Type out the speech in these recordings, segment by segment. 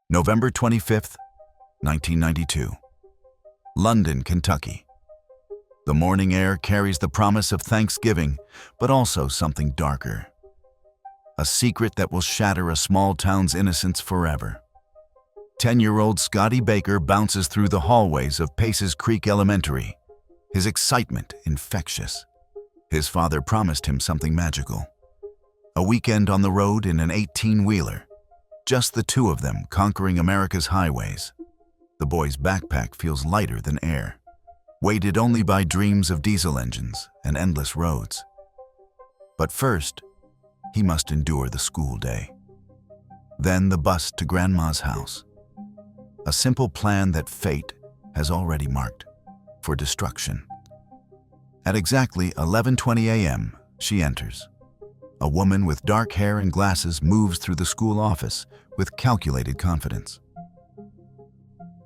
November 25th, 1992. London, Kentucky. The morning air carries the promise of Thanksgiving, but also something darker. A secret that will shatter a small town's innocence forever. 10-year-old Scotty Baker bounces through the hallways of Paces Creek Elementary, his excitement infectious. His father promised him something magical. A weekend on the road in an 18-wheeler. Just the two of them conquering America's highways. The boy's backpack feels lighter than air, weighted only by dreams of diesel engines and endless roads. But first, he must endure the school day. Then the bus to Grandma's house. A simple plan that fate has already marked for destruction. At exactly 11:20 a.m., she enters. A woman with dark hair and glasses moves through the school office with calculated confidence.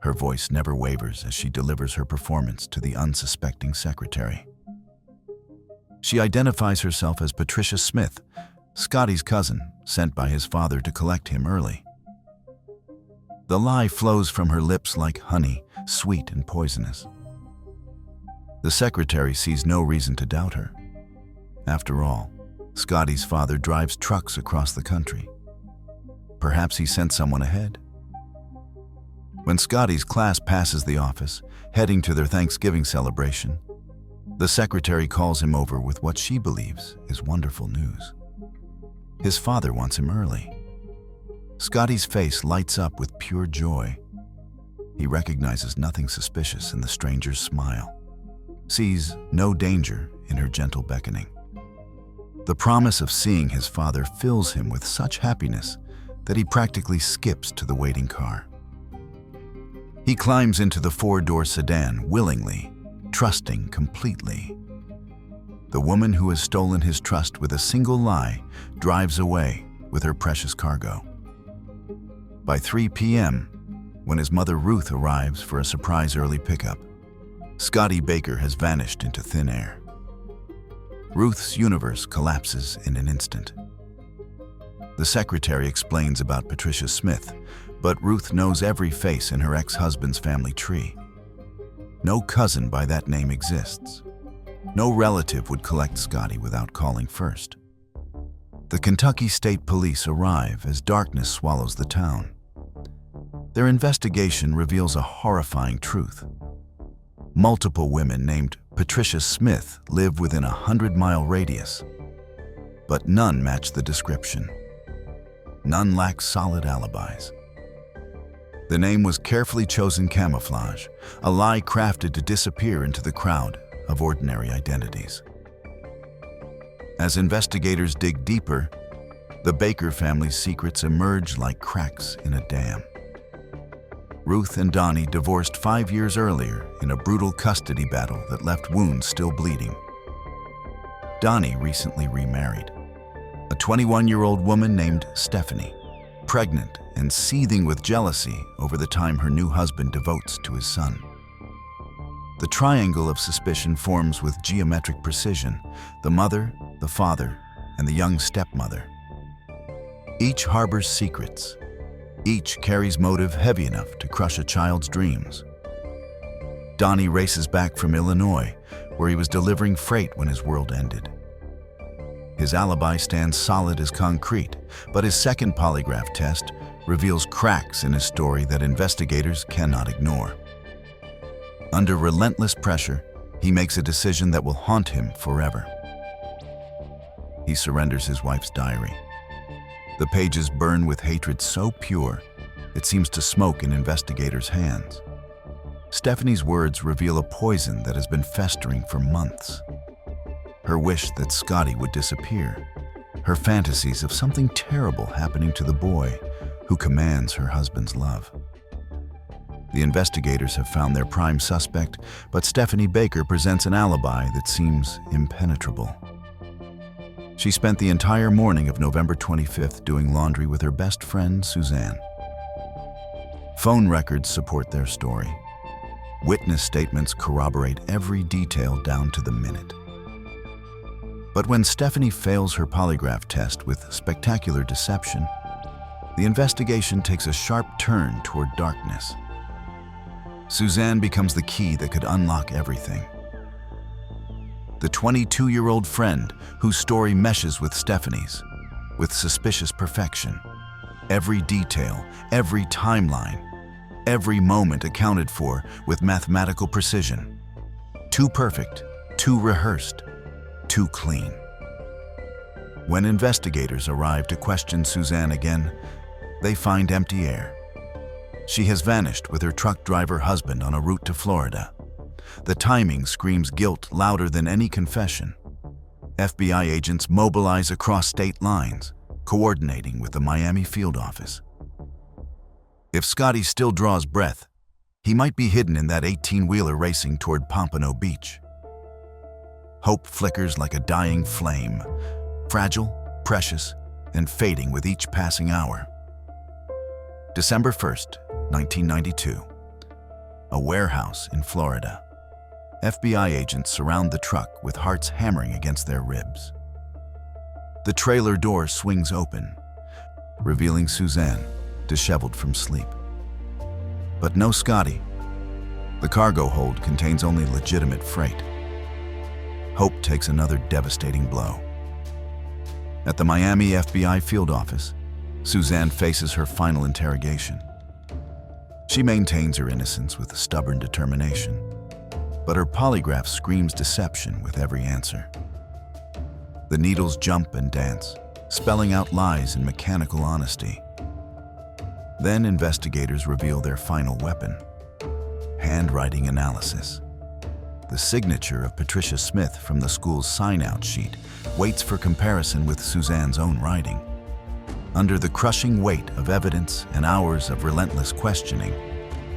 Her voice never wavers as she delivers her performance to the unsuspecting secretary. She identifies herself as Patricia Smith, Scotty's cousin, sent by his father to collect him early. The lie flows from her lips like honey, sweet and poisonous. The secretary sees no reason to doubt her. After all, Scotty's father drives trucks across the country. Perhaps he sent someone ahead. When Scotty's class passes the office, heading to their Thanksgiving celebration, the secretary calls him over with what she believes is wonderful news. His father wants him early. Scotty's face lights up with pure joy. He recognizes nothing suspicious in the stranger's smile, sees no danger in her gentle beckoning. The promise of seeing his father fills him with such happiness that he practically skips to the waiting car. He climbs into the 4-door sedan willingly, trusting completely. The woman who has stolen his trust with a single lie drives away with her precious cargo. By 3 p.m., when his mother Ruth arrives for a surprise early pickup, Scotty Baker has vanished into thin air. Ruth's universe collapses in an instant. The secretary explains about Patricia Smith, but Ruth knows every face in her ex-husband's family tree. No cousin by that name exists. No relative would collect Scotty without calling first. The Kentucky State Police arrive as darkness swallows the town. Their investigation reveals a horrifying truth. Multiple women named Patricia Smith live within a 100-mile radius, but none match the description. None lack solid alibis. The name was carefully chosen camouflage, a lie crafted to disappear into the crowd of ordinary identities. As investigators dig deeper, the Baker family's secrets emerge like cracks in a dam. Ruth and Donnie divorced 5 years earlier in a brutal custody battle that left wounds still bleeding. Donnie recently remarried. A 21-year-old woman named Stephanie, pregnant and seething with jealousy over the time her new husband devotes to his son. The triangle of suspicion forms with geometric precision: the mother, the father, and the young stepmother. Each harbors secrets. Each carries motive heavy enough to crush a child's dreams. Donnie races back from Illinois, where he was delivering freight when his world ended. His alibi stands solid as concrete, but his second polygraph test reveals cracks in his story that investigators cannot ignore. Under relentless pressure, he makes a decision that will haunt him forever. He surrenders his wife's diary. The pages burn with hatred so pure, it seems to smoke in investigators' hands. Stephanie's words reveal a poison that has been festering for months. Her wish that Scotty would disappear. Her fantasies of something terrible happening to the boy who commands her husband's love. The investigators have found their prime suspect, but Stephanie Baker presents an alibi that seems impenetrable. She spent the entire morning of November 25th doing laundry with her best friend, Suzanne. Phone records support their story. Witness statements corroborate every detail down to the minute. But when Stephanie fails her polygraph test with spectacular deception, the investigation takes a sharp turn toward darkness. Suzanne becomes the key that could unlock everything. The 22-year-old friend whose story meshes with Stephanie's, with suspicious perfection. Every detail, every timeline, every moment accounted for with mathematical precision. Too perfect, too rehearsed, too clean. When investigators arrive to question Suzanne again, they find empty air. She has vanished with her truck driver husband on a route to Florida. The timing screams guilt louder than any confession. FBI agents mobilize across state lines, coordinating with the Miami field office. If Scotty still draws breath, he might be hidden in that 18-wheeler racing toward Pompano Beach. Hope flickers like a dying flame, fragile, precious, and fading with each passing hour. December 1st, 1992. A warehouse in Florida. FBI agents surround the truck with hearts hammering against their ribs. The trailer door swings open, revealing Suzanne, disheveled from sleep. But no Scotty. The cargo hold contains only legitimate freight. Hope takes another devastating blow. At the Miami FBI field office, Suzanne faces her final interrogation. She maintains her innocence with a stubborn determination, but her polygraph screams deception with every answer. The needles jump and dance, spelling out lies and mechanical honesty. Then investigators reveal their final weapon: handwriting analysis. The signature of Patricia Smith from the school's sign-out sheet waits for comparison with Suzanne's own writing. Under the crushing weight of evidence and hours of relentless questioning,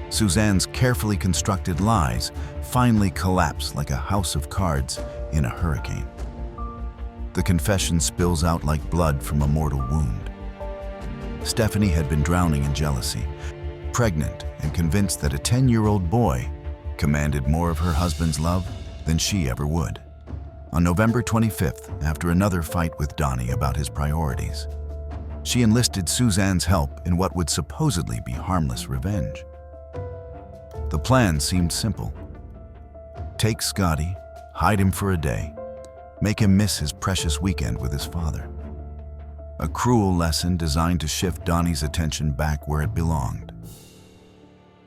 Suzanne's carefully constructed lies finally collapse like a house of cards in a hurricane. The confession spills out like blood from a mortal wound. Stephanie had been drowning in jealousy, pregnant and convinced that a 10-year-old boy commanded more of her husband's love than she ever would. On November 25th, after another fight with Donnie about his priorities, she enlisted Suzanne's help in what would supposedly be harmless revenge. The plan seemed simple. Take Scotty, hide him for a day, make him miss his precious weekend with his father. A cruel lesson designed to shift Donnie's attention back where it belonged.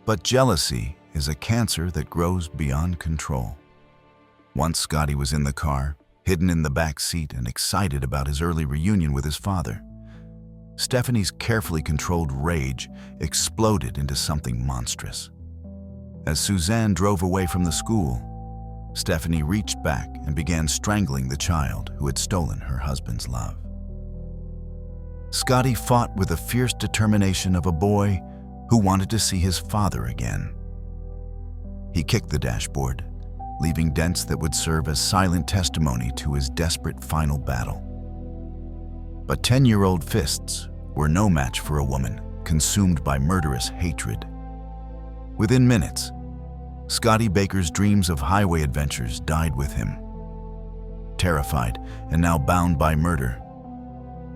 But jealousy is a cancer that grows beyond control. Once Scotty was in the car, hidden in the back seat and excited about his early reunion with his father, Stephanie's carefully controlled rage exploded into something monstrous. As Suzanne drove away from the school, Stephanie reached back and began strangling the child who had stolen her husband's love. Scotty fought with the fierce determination of a boy who wanted to see his father again. He kicked the dashboard, leaving dents that would serve as silent testimony to his desperate final battle. But 10-year-old fists were no match for a woman consumed by murderous hatred. Within minutes, Scotty Baker's dreams of highway adventures died with him. Terrified and now bound by murder,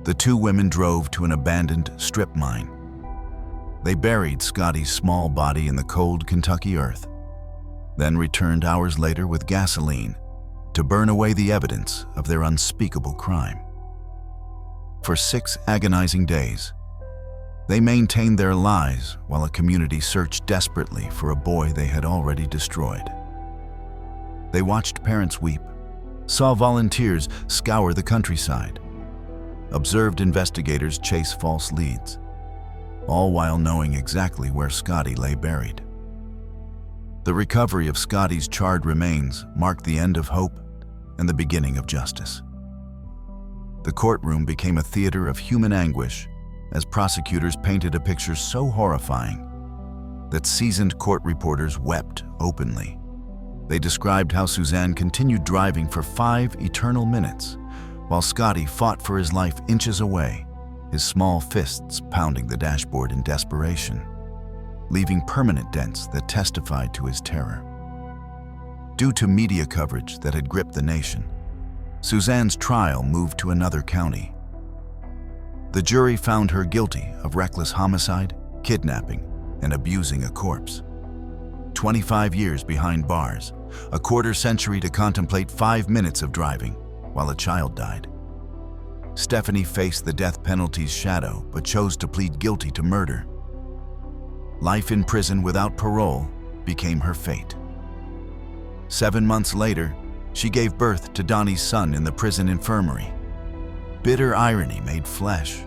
the two women drove to an abandoned strip mine. They buried Scotty's small body in the cold Kentucky earth, then returned hours later with gasoline to burn away the evidence of their unspeakable crime. For 6 agonizing days, they maintained their lies while a community searched desperately for a boy they had already destroyed. They watched parents weep, saw volunteers scour the countryside, observed investigators chase false leads, all while knowing exactly where Scotty lay buried. The recovery of Scotty's charred remains marked the end of hope and the beginning of justice. The courtroom became a theater of human anguish as prosecutors painted a picture so horrifying that seasoned court reporters wept openly. They described how Suzanne continued driving for 5 eternal minutes while Scotty fought for his life inches away, his small fists pounding the dashboard in desperation, leaving permanent dents that testified to his terror. Due to media coverage that had gripped the nation, Suzanne's trial moved to another county. The jury found her guilty of reckless homicide, kidnapping, and abusing a corpse. 25 years behind bars, a quarter century to contemplate 5 minutes of driving while a child died. Stephanie faced the death penalty's shadow but chose to plead guilty to murder. Life in prison without parole became her fate. 7 months later, she gave birth to Donnie's son in the prison infirmary. Bitter irony made flesh.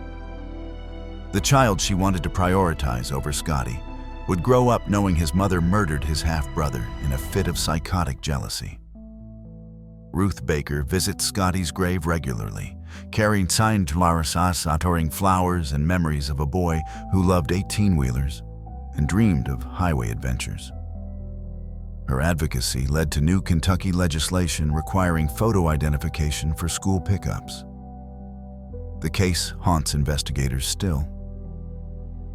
The child she wanted to prioritize over Scotty would grow up knowing his mother murdered his half-brother in a fit of psychotic jealousy. Ruth Baker visits Scotty's grave regularly, carrying signed touring flowers and memories of a boy who loved 18-wheelers and dreamed of highway adventures. Her advocacy led to new Kentucky legislation requiring photo identification for school pickups. The case haunts investigators still.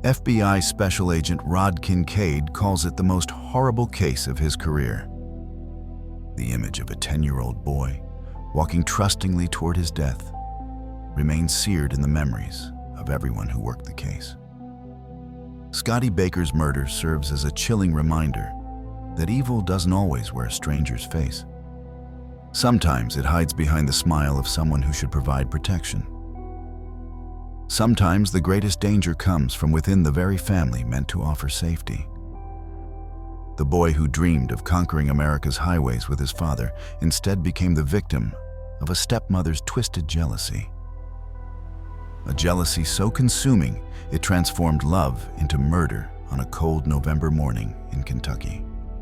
FBI Special Agent Rod Kincaid calls it the most horrible case of his career. The image of a 10-year-old boy walking trustingly toward his death remains seared in the memories of everyone who worked the case. Scotty Baker's murder serves as a chilling reminder that evil doesn't always wear a stranger's face. Sometimes it hides behind the smile of someone who should provide protection. Sometimes the greatest danger comes from within the very family meant to offer safety. The boy who dreamed of conquering America's highways with his father instead became the victim of a stepmother's twisted jealousy. A jealousy so consuming it transformed love into murder on a cold November morning in Kentucky.